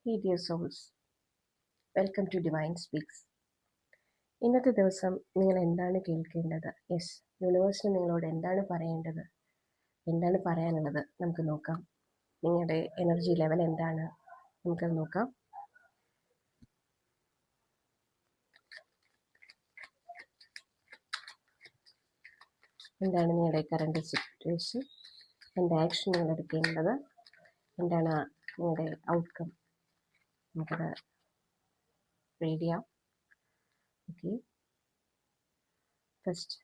Hey dear souls, welcome to Divine Speaks. ഇന്നത്തെ ദിവസം നിങ്ങൾ എന്താണ് കേൾക്കേണ്ടത്? യെസ്, യൂണിവേഴ്സിന് നിങ്ങളോട് എന്താണ് പറയേണ്ടത്, എന്താണ് പറയാനുള്ളത് നമുക്ക് നോക്കാം. നിങ്ങളുടെ എനർജി ലെവൽ എന്താണ് നമുക്കത് നോക്കാം. എന്താണ് നിങ്ങളുടെ കറണ്ട് സിറ്റുവേഷൻ, എന്ത് ആക്ഷൻ നിങ്ങൾ എടുക്കേണ്ടത്, എന്താണ് നിങ്ങളുടെ ഔട്ട്കം, നമുക്കത് റീഡ് ചെയ്യാം. ഓക്കെ, ഫസ്റ്റ്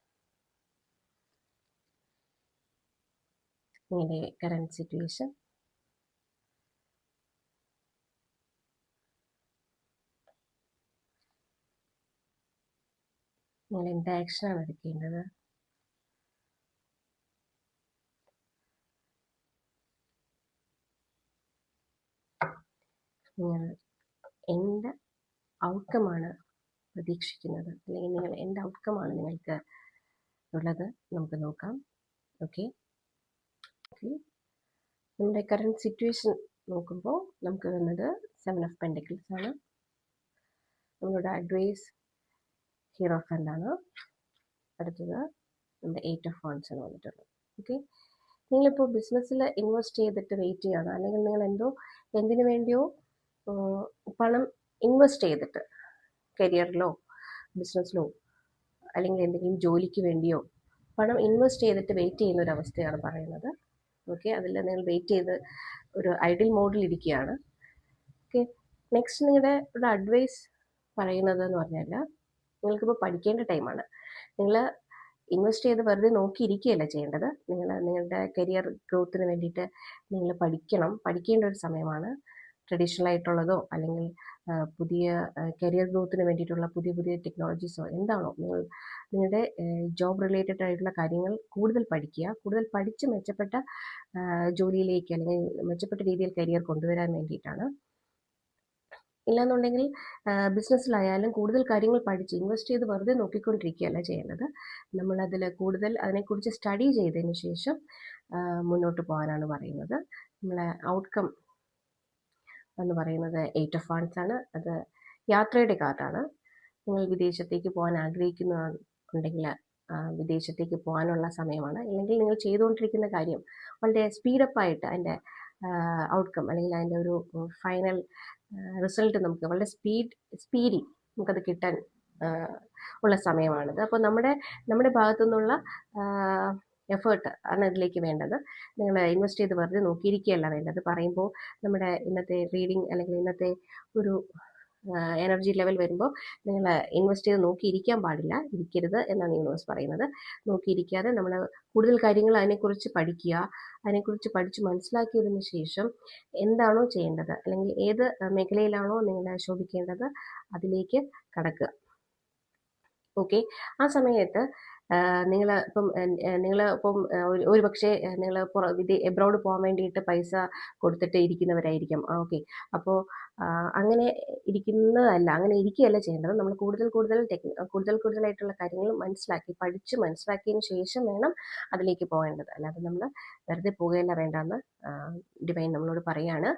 നിങ്ങളുടെ കറണ്ട് സിറ്റുവേഷൻ, നിങ്ങൾ എന്ത് ആക്ഷനാണ് എടുക്കേണ്ടത്, നിങ്ങൾ എന്ത് ഔട്ട്കമാണ് പ്രതീക്ഷിക്കുന്നത്, അല്ലെങ്കിൽ നിങ്ങൾ എന്ത് ഔട്ട്കമാണ് നിങ്ങൾക്ക് ഉള്ളത് നമുക്ക് നോക്കാം. ഓക്കെ, നമ്മുടെ കറണ്ട് സിറ്റുവേഷൻ നോക്കുമ്പോൾ നമുക്ക് വന്നത് 7 ഓഫ് പെൻഡക്കിൾസ് ആണ്. നമ്മളുടെ അഡ്വൈസ് ഹീറോ ഫണ്ട് ആണ്. അടുത്തത് നമ്മുടെ 8 ഓഫ് വാണ്ട്സ് ആണ് വന്നിട്ടുള്ളത്. ഓക്കെ, നിങ്ങളിപ്പോൾ ബിസിനസ്സിൽ ഇൻവെസ്റ്റ് ചെയ്തിട്ട് വെയിറ്റ് ചെയ്യാണ്, അല്ലെങ്കിൽ നിങ്ങൾ എന്തിനു വേണ്ടിയോ പണം ഇൻവെസ്റ്റ് ചെയ്തിട്ട് കരിയറിലോ ബിസിനസ്സിലോ അല്ലെങ്കിൽ എന്തെങ്കിലും ജോലിക്ക് വേണ്ടിയോ പണം ഇൻവെസ്റ്റ് ചെയ്തിട്ട് വെയിറ്റ് ചെയ്യുന്ന ഒരു അവസ്ഥയാണ് പറയുന്നത്. ഓക്കെ, അതിൽ നിങ്ങൾ വെയിറ്റ് ചെയ്ത് ഒരു ഐഡിൽ മോഡിൽ ഇരിക്കുകയാണ്. ഓക്കെ, നെക്സ്റ്റ് നിങ്ങളുടെ ഒരു അഡ്വൈസ് പറയുന്നത് എന്ന് പറഞ്ഞാൽ, നിങ്ങൾക്കിപ്പോൾ പഠിക്കേണ്ട ടൈമാണ്. നിങ്ങൾ ഇൻവെസ്റ്റ് ചെയ്ത് വെറുതെ നോക്കിയിരിക്കുകയല്ല ചെയ്യേണ്ടത്. നിങ്ങളുടെ കരിയർ ഗ്രോത്തിന് വേണ്ടിയിട്ട് നിങ്ങൾ പഠിക്കേണ്ട ഒരു സമയമാണ്. ട്രഡീഷണൽ ആയിട്ടുള്ളതോ അല്ലെങ്കിൽ പുതിയ കരിയർ ഗ്രോത്തിന് വേണ്ടിയിട്ടുള്ള പുതിയ ടെക്നോളജീസോ എന്താണോ നിങ്ങളുടെ ജോബ് റിലേറ്റഡ് ആയിട്ടുള്ള കാര്യങ്ങൾ കൂടുതൽ പഠിക്കുക. കൂടുതൽ പഠിച്ച് മെച്ചപ്പെട്ട ജോലിയിലേക്ക് അല്ലെങ്കിൽ മെച്ചപ്പെട്ട രീതിയിൽ കരിയർ കൊണ്ടുവരാൻ വേണ്ടിയിട്ടാണ്. ഇല്ലാന്നുണ്ടെങ്കിൽ ബിസിനസ്സിലായാലും കൂടുതൽ കാര്യങ്ങൾ പഠിച്ച് ഇൻവെസ്റ്റ് ചെയ്ത് വെറുതെ നോക്കിക്കൊണ്ടിരിക്കുകയല്ല ചെയ്യേണ്ടത്. നമ്മളതിൽ കൂടുതൽ അതിനെക്കുറിച്ച് സ്റ്റഡി ചെയ്തതിന് ശേഷം മുന്നോട്ട് പോകാനാണ് പറയുന്നത്. നമ്മളെ ഔട്ട്കം എന്ന് പറയുന്നത് 8 ഓഫ് വാണ്ട്സ് ആണ്. അത് യാത്രയുടെ കാർഡാണ്. നിങ്ങൾ വിദേശത്തേക്ക് പോകാൻ ആഗ്രഹിക്കുന്നുണ്ടെങ്കിൽ വിദേശത്തേക്ക് പോകാനുള്ള സമയമാണ്. അല്ലെങ്കിൽ നിങ്ങൾ ചെയ്തുകൊണ്ടിരിക്കുന്ന കാര്യം വളരെ സ്പീഡപ്പായിട്ട് അതിൻ്റെ ഔട്ട്കം അല്ലെങ്കിൽ അതിൻ്റെ ഒരു ഫൈനൽ റിസൾട്ട് നമുക്ക് വളരെ സ്പീഡി നമുക്കത് കിട്ടാൻ ഉള്ള സമയമാണിത്. അപ്പോൾ നമ്മുടെ ഭാഗത്തു നിന്നുള്ള എഫേർട്ട് ആണ് ഇതിലേക്ക് വേണ്ടത്. നിങ്ങൾ ഇൻവെസ്റ്റ് ചെയ്ത് വെറുതെ നോക്കിയിരിക്കുകയല്ല വേണ്ടത്. പറയുമ്പോൾ നമ്മുടെ ഇന്നത്തെ റീഡിങ് അല്ലെങ്കിൽ ഇന്നത്തെ ഒരു എനർജി ലെവൽ വരുമ്പോൾ നിങ്ങൾ ഇൻവെസ്റ്റ് ചെയ്ത് ഇരിക്കരുത് എന്നാണ് യൂണിവേഴ്സ് പറയുന്നത്. നോക്കിയിരിക്കാതെ നമ്മൾ കൂടുതൽ കാര്യങ്ങൾ അതിനെക്കുറിച്ച് പഠിക്കുക. അതിനെക്കുറിച്ച് പഠിച്ച് മനസ്സിലാക്കിയതിന് ശേഷം എന്താണോ ചെയ്യേണ്ടത് അല്ലെങ്കിൽ ഏത് മേഖലയിലാണോ നിങ്ങൾ ശോഭിക്കേണ്ടത് അതിലേക്ക് കടക്കുക. ഓക്കെ, ആ സമയത്ത് നിങ്ങളിപ്പം ഒരു പക്ഷേ നിങ്ങൾ എബ്രോഡ് പോകാൻ വേണ്ടിയിട്ട് പൈസ കൊടുത്തിട്ട് ഇരിക്കുന്നവരായിരിക്കും. ഓക്കെ, അപ്പോൾ അങ്ങനെ ഇരിക്കുന്നതല്ല, അങ്ങനെ ഇരിക്കുകയല്ല ചെയ്യേണ്ടത്. നമ്മൾ കൂടുതലായിട്ടുള്ള കാര്യങ്ങൾ പഠിച്ച് മനസ്സിലാക്കിയതിന് ശേഷം വേണം അതിലേക്ക് പോകേണ്ടത്. അല്ലാതെ നമ്മൾ വെറുതെ പോവുകയല്ല വേണ്ടെന്ന് ഡിവൈൻ നമ്മളോട് പറയാണ്.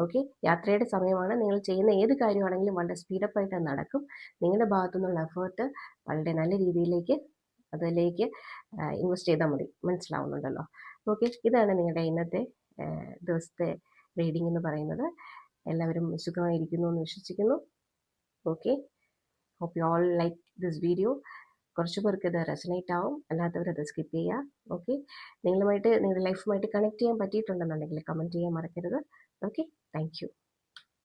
ഓക്കെ, യാത്രയുടെ സമയമാണ്. നിങ്ങൾ ചെയ്യുന്ന ഏത് കാര്യമാണെങ്കിലും വളരെ സ്പീഡപ്പായിട്ട് അത് നടക്കും. നിങ്ങളുടെ ഭാഗത്തു നിന്നുള്ള എഫേർട്ട് വളരെ നല്ല രീതിയിലേക്ക് അതിലേക്ക് ഇൻവെസ്റ്റ് ചെയ്താൽ മതി. മനസ്സിലാവുന്നുണ്ടല്ലോ? ഓക്കെ, ഇതാണ് നിങ്ങളുടെ ഇന്നത്തെ ദിവസത്തെ റീഡിംഗ് എന്ന് പറയുന്നത്. എല്ലാവരും സുഖമായിരിക്കുന്നു എന്ന് വിശ്വസിക്കുന്നു. Okay, hope you all like this video. കുറച്ച് പേർക്ക് ഇത് റെസനേറ്റ് ആവും, അല്ലാത്തവർ അത് സ്കിപ്പ് ചെയ്യുക. ഓക്കെ, നിങ്ങളുടെ ലൈഫുമായിട്ട് കണക്ട് ചെയ്യാൻ പറ്റിയിട്ടുണ്ടെന്നുണ്ടെങ്കിൽ കമൻറ്റ് ചെയ്യാൻ മറക്കരുത്. Okay, thank you.